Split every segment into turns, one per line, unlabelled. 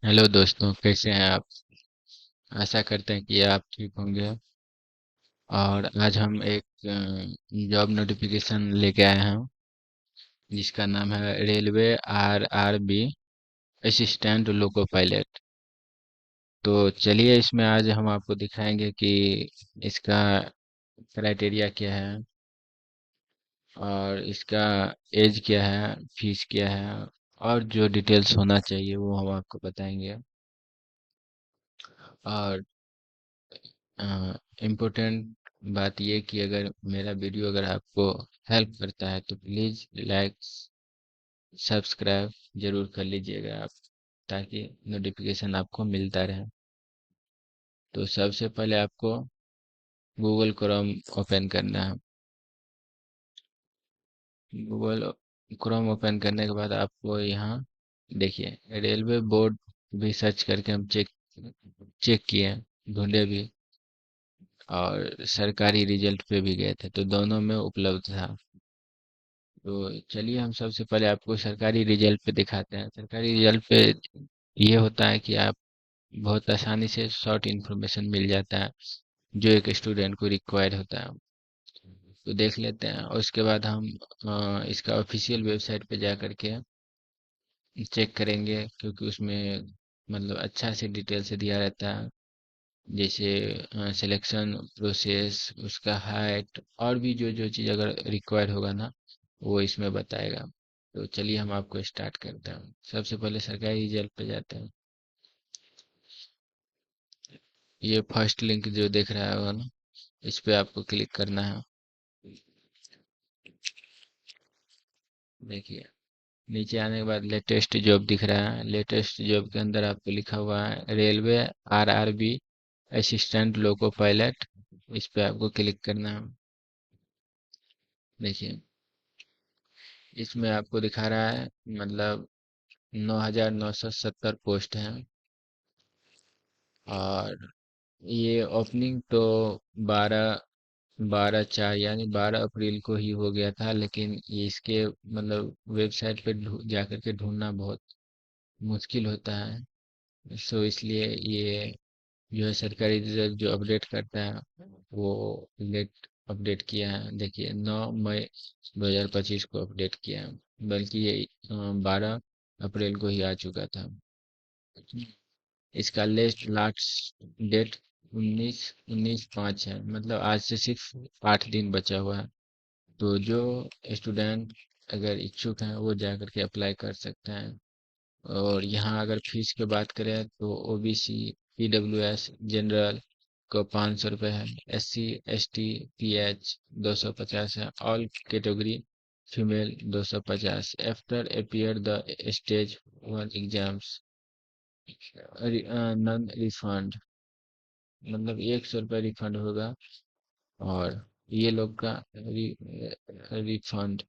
Hello दोस्तों, कैसे हैं आप? आशा करते हैं कि आप ठीक होंगे। और आज हम एक जॉब नोटिफिकेशन लेके आए हैं जिसका नाम है railway RRB assistant loco pilot. तो चलिए, इसमें आज हम आपको दिखाएंगे कि इसका क्राइटेरिया क्या है और इसका एज क्या है, फीस क्या है, और जो डिटेल्स होना चाहिए वो हम आपको बताएंगे। और इम्पोर्टेंट बात ये कि अगर मेरा वीडियो अगर आपको हेल्प करता है तो प्लीज़ लाइक सब्सक्राइब जरूर कर लीजिएगा आप, ताकि नोटिफिकेशन आपको मिलता रहे। तो सबसे पहले आपको गूगल क्रोम ओपन करना है। गूगल क्रोम ओपन करने के बाद आपको यहाँ देखिए रेलवे बोर्ड भी सर्च करके हम चेक चेक किए, ढूंढे भी, और सरकारी रिजल्ट पे भी गए थे तो दोनों में उपलब्ध था। तो चलिए, हम सबसे पहले आपको सरकारी रिजल्ट पे दिखाते हैं। सरकारी रिजल्ट पे ये होता है कि आप बहुत आसानी से शॉर्ट इन्फॉर्मेशन मिल जाता है जो एक स्टूडेंट को रिक्वायर होता है। तो देख लेते हैं और उसके बाद हम इसका ऑफिशियल वेबसाइट पे जा करके चेक करेंगे, क्योंकि उसमें मतलब अच्छा से डिटेल से दिया रहता है, जैसे सिलेक्शन प्रोसेस, उसका हाइट, और भी जो जो चीज़ अगर रिक्वायर होगा ना वो इसमें बताएगा। तो चलिए, हम आपको स्टार्ट करते हैं। सबसे पहले सरकारी रिजल्ट पे जाते हैं। ये फर्स्ट लिंक जो देख रहा होगा ना, इस पे आपको क्लिक करना है। देखिए, नीचे आने के बाद लेटेस्ट जॉब दिख रहा है। लेटेस्ट जॉब के अंदर आपको लिखा हुआ है railway RRB assistant loco pilot. इस पे आपको क्लिक करना है। देखिए, इसमें आपको दिखा रहा है मतलब 9,970 पोस्ट हैं। और ये ओपनिंग तो 12/4 यानी 12 अप्रैल को ही हो गया था, लेकिन ये इसके मतलब वेबसाइट पे जा करके ढूंढना बहुत मुश्किल होता है। सो इसलिए ये जो है सरकारी रिजल्ट जो अपडेट करता है वो लेट अपडेट किया है। देखिए, 9 मई 2025 को अपडेट किया है, बल्कि ये 12 अप्रैल को ही आ चुका था। इसका लास्ट डेट 19/5 है, मतलब आज से सिर्फ 8 दिन बचा हुआ है। तो जो स्टूडेंट अगर इच्छुक हैं वो जा करके अप्लाई कर सकते हैं। और यहाँ अगर फीस की बात करें तो OBC PWS जनरल को 500 रुपये है। SC ST PH 250 है। All category female 250। After appear the stage 1 exams non refund, मतलब 100 रुपये रिफंड होगा। और ये लोग का रिफंड,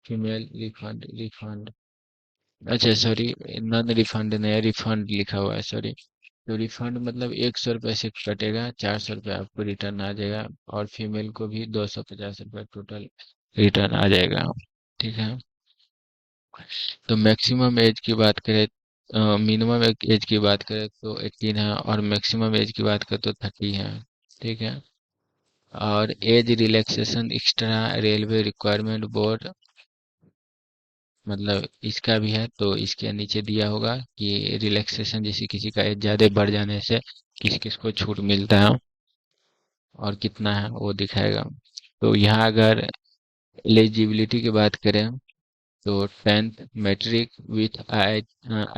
फीमेल रिफंड रिफंड, अच्छा सॉरी, नॉन रिफंड नहीं, रिफंड लिखा हुआ है, सॉरी। तो रिफंड मतलब 100 रुपये से कटेगा, 400 रुपये आपको रिटर्न आ जाएगा। और फीमेल को भी 250 रुपये टोटल रिटर्न आ जाएगा। ठीक है। तो मैक्सिमम एज की बात करें, मिनिमम एज की बात करें तो 18 है, और मैक्सिमम एज की बात करें तो 30 है। ठीक है। और age relaxation extra railway requirement board, मतलब इसका भी है, तो इसके नीचे दिया होगा कि रिलैक्सेशन, जैसे किसी का एज ज़्यादा बढ़ जाने से किस किस को छूट मिलता है और कितना है वो दिखाएगा। तो यहाँ अगर एलिजिबिलिटी की बात करें तो 10th matric with I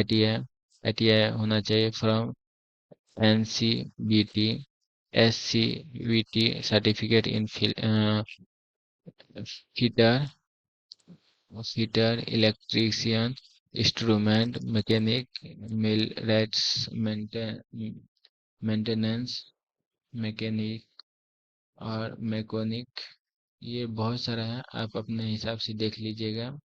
T I होना चाहिए from NCBT SCVT certificate in fitter fitter electrician instrument mechanic millwrights maintenance mechanic और मैकेनिक। ये बहुत सारा है, आप अपने हिसाब से देख लीजिएगा।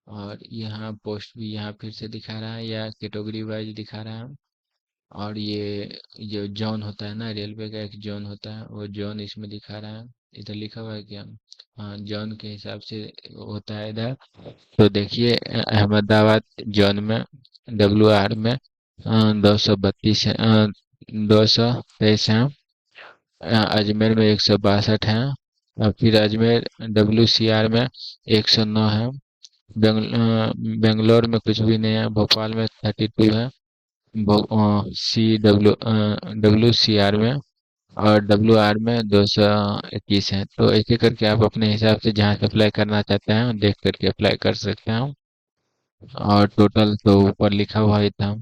और यहाँ पोस्ट भी यहाँ फिर से दिखा रहा है या कैटेगरी वाइज दिखा रहा है। और ये जो जोन होता है ना, रेलवे का एक जोन होता है, वो जोन इसमें दिखा रहा है। इधर लिखा हुआ है क्या? हाँ, जोन के हिसाब से होता है इधर। तो देखिए, अहमदाबाद जोन में WR में 232 है, 223 है। अजमेर में 162 है। और फिर अजमेर WCR में 109 है। बेंगलोर में कुछ भी नहीं है। भोपाल में 32 है। WCR में, और WR में 221 है। तो एक एक करके आप अपने हिसाब से जहाँ से अप्लाई करना चाहते हैं देख करके अप्लाई कर सकते हैं। और टोटल तो ऊपर लिखा हुआ ही था।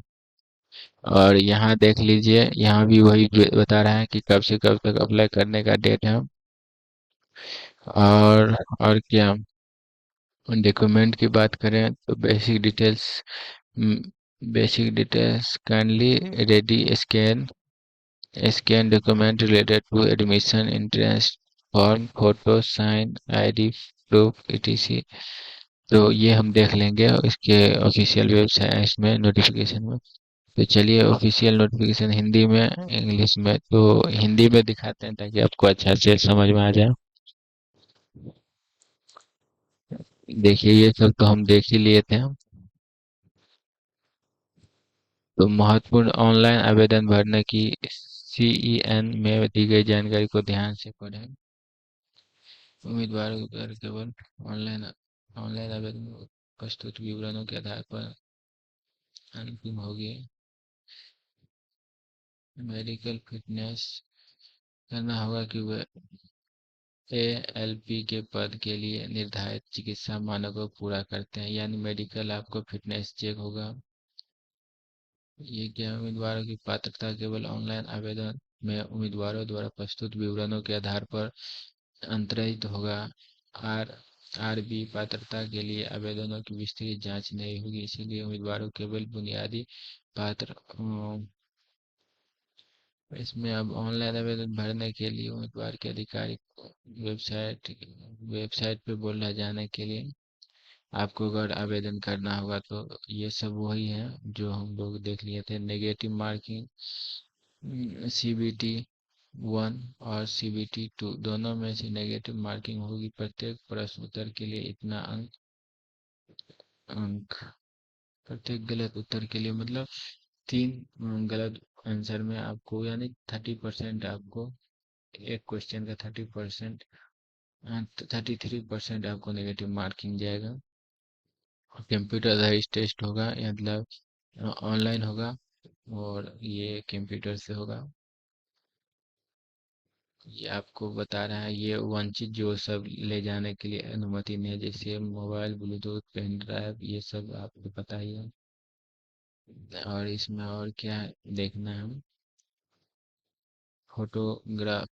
और यहाँ देख लीजिए, यहाँ भी वही बता रहा है कि कब से कब तक अप्लाई करने का डेट है। और क्या, डॉक्यूमेंट की बात करें तो basic details kindly ready scan document related to admission entrance form, photo, sign, ID proof, etc। तो ये हम देख लेंगे इसके ऑफिशियल वेबसाइट में, नोटिफिकेशन में। तो चलिए, ऑफिशियल नोटिफिकेशन हिंदी में, इंग्लिश में, तो हिंदी में दिखाते हैं ताकि आपको अच्छा से समझ में आ जाए। देखिए, ये सब तो हम देख ही लिए थे। तो महत्वपूर्ण ऑनलाइन आवेदन भरने की CEN में दी गई जानकारी को ध्यान से पढ़ें। उम्मीदवारों पर केवल ऑनलाइन ऑनलाइन आवेदन प्रस्तुत विवरणों के आधार पर अंतिम होगी। मेडिकल फिटनेस करना होगा कि वे ALP के पद के लिए निर्धारित चिकित्सा मानकों को पूरा करते हैं, यानी मेडिकल आपको फिटनेस चेक होगा। ये क्या, उम्मीदवारों की पात्रता केवल ऑनलाइन आवेदन में उम्मीदवारों द्वारा प्रस्तुत विवरणों के आधार पर अंतरित होगा। आर RB पात्रता के लिए आवेदनों की विस्तृत जांच नहीं होगी, इसीलिए उम्मीदवारों केवल बुनियादी पात्र इसमें अब ऑनलाइन आवेदन भरने के लिए उम्मीदवार के आधिकारिक वेबसाइट वेबसाइट पे बोला जाने के लिए आपको अगर आवेदन करना होगा, तो ये सब वही है जो हम लोग देख लिए थे। नेगेटिव मार्किंग CBT 1 और CBT 2 दोनों में से नेगेटिव मार्किंग होगी। प्रत्येक प्रश्न उत्तर के लिए इतना अंक प्रत्येक गलत उत्तर के लिए, मतलब 3 गलत आंसर में आपको, यानी 30% आपको, एक क्वेश्चन का 30%, 33% आपको नेगेटिव मार्किंग जाएगा। कंप्यूटर आधारित टेस्ट होगा, मतलब ऑनलाइन होगा, और ये कंप्यूटर से होगा। ये आपको बता रहा है, ये वंचित जो सब ले जाने के लिए अनुमति नहीं है, जैसे मोबाइल, ब्लूटूथ, पेन ड्राइव, ये सब आपको पता ही है। और इसमें और क्या देखना है, हम फोटोग्राफ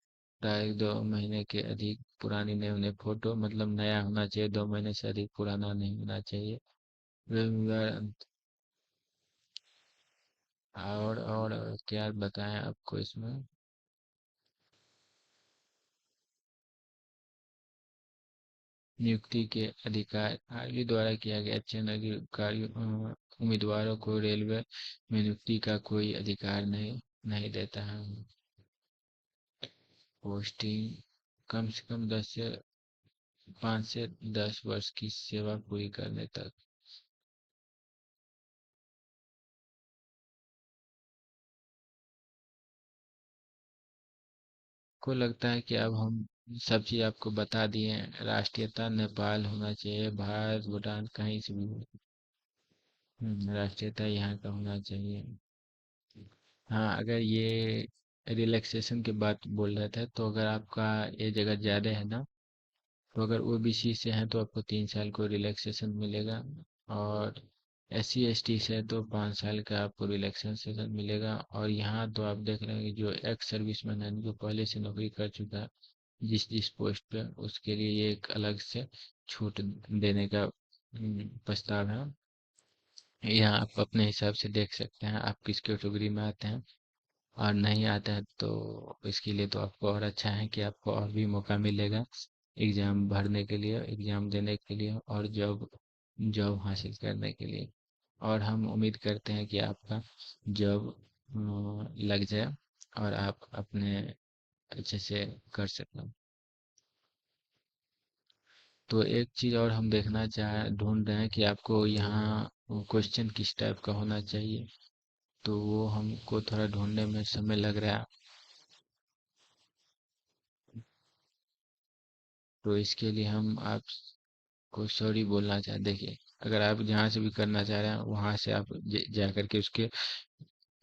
तारीख 2 महीने के अधिक पुरानी नहीं होने, फोटो मतलब नया होना चाहिए, 2 महीने से अधिक पुराना नहीं होना चाहिए। रविवार और क्या बताएं आपको इसमें। नियुक्ति के अधिकार आगे द्वारा किया गया चयन अधिकारी उम्मीदवारों को रेलवे में नियुक्ति का कोई अधिकार नहीं देता है। पोस्टिंग कम से कम 5 से 10 वर्ष की सेवा पूरी करने तक। को लगता है कि अब हम सब चीज आपको बता दिए हैं। राष्ट्रीयता नेपाल होना चाहिए, भारत, भूटान, कहीं से भी राष्ट्रीयता यहाँ का होना चाहिए। हाँ, अगर ये रिलैक्सेशन की बात बोल रहे थे, तो अगर आपका ये जगह ज़्यादा है ना, तो अगर OBC से हैं तो आपको 3 साल को रिलैक्सेशन मिलेगा। और SC ST से है तो 5 साल का आपको रिलैक्सेशन मिलेगा। और यहाँ तो आप देख रहे हैं कि जो एक्स सर्विसमैन है, जो पहले से नौकरी कर चुका है जिस जिस पोस्ट पे, उसके लिए ये एक अलग से छूट देने का प्रस्ताव है। यहाँ आप अपने हिसाब से देख सकते हैं आप किस कैटेगरी में आते हैं। और नहीं आता है तो इसके लिए तो आपको और अच्छा है कि आपको और भी मौका मिलेगा एग्जाम भरने के लिए, एग्जाम देने के लिए, और जॉब जॉब हासिल करने के लिए। और हम उम्मीद करते हैं कि आपका जॉब लग जाए और आप अपने अच्छे से कर सकें। तो एक चीज़ और हम ढूंढ रहे हैं कि आपको यहाँ क्वेश्चन किस टाइप का होना चाहिए। तो वो हमको थोड़ा ढूंढने में समय लग रहा है। तो इसके लिए हम आपको सॉरी बोलना चाहते, देखिए अगर आप जहाँ से भी करना चाह रहे हैं वहाँ से आप जा करके उसके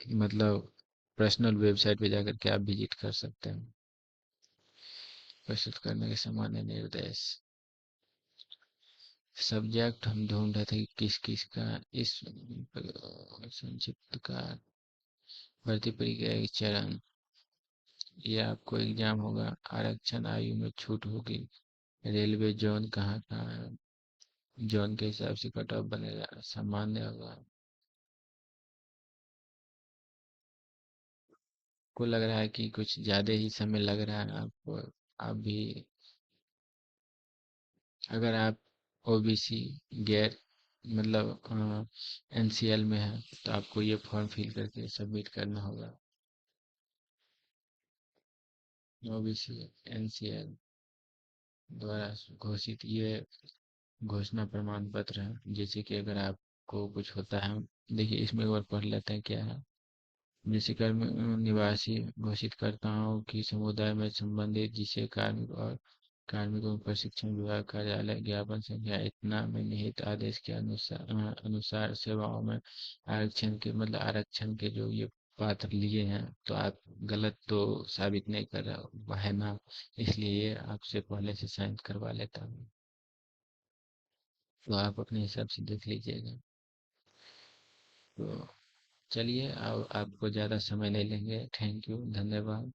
मतलब पर्सनल वेबसाइट पे जा करके आप विजिट कर सकते हैं। प्रस्तुत करने के सामान्य निर्देश। सब्जेक्ट हम ढूंढ रहे थे कि किस किस का इस संक्षिप्त का भर्ती प्रक्रिया के चरण। ये आपको एग्जाम होगा। आरक्षण आयु में छूट होगी। रेलवे जोन कहाँ कहाँ है, जोन के हिसाब से कट ऑफ बनेगा। सामान्य होगा। को लग रहा है कि कुछ ज्यादा ही समय लग रहा है आपको। आप भी अगर आप ओबीसी गैर मतलब एनसीएल में है तो आपको ये फॉर्म फिल करके सबमिट करना होगा। ओबीसी एनसीएल द्वारा घोषित ये घोषणा प्रमाण पत्र है। जैसे कि अगर आपको कुछ होता है, देखिए इसमें एक बार पढ़ लेते हैं क्या है। जैसे कर्म निवासी घोषित करता हूँ कि समुदाय में संबंधित जिसे कार्मिक और कार्मिकों प्रशिक्षण विभाग कार्यालय ज्ञापन संख्या इतना में निहित आदेश के अनुसार सेवाओं में आरक्षण के आरक्षण के जो ये पात्र लिए हैं, तो आप गलत तो साबित नहीं कर रहे हो है ना। इसलिए ये आपसे पहले से साइन करवा लेता हूँ। तो आप अपने हिसाब से देख लीजिएगा। तो चलिए अब आपको ज़्यादा समय नहीं लेंगे। थैंक यू, धन्यवाद।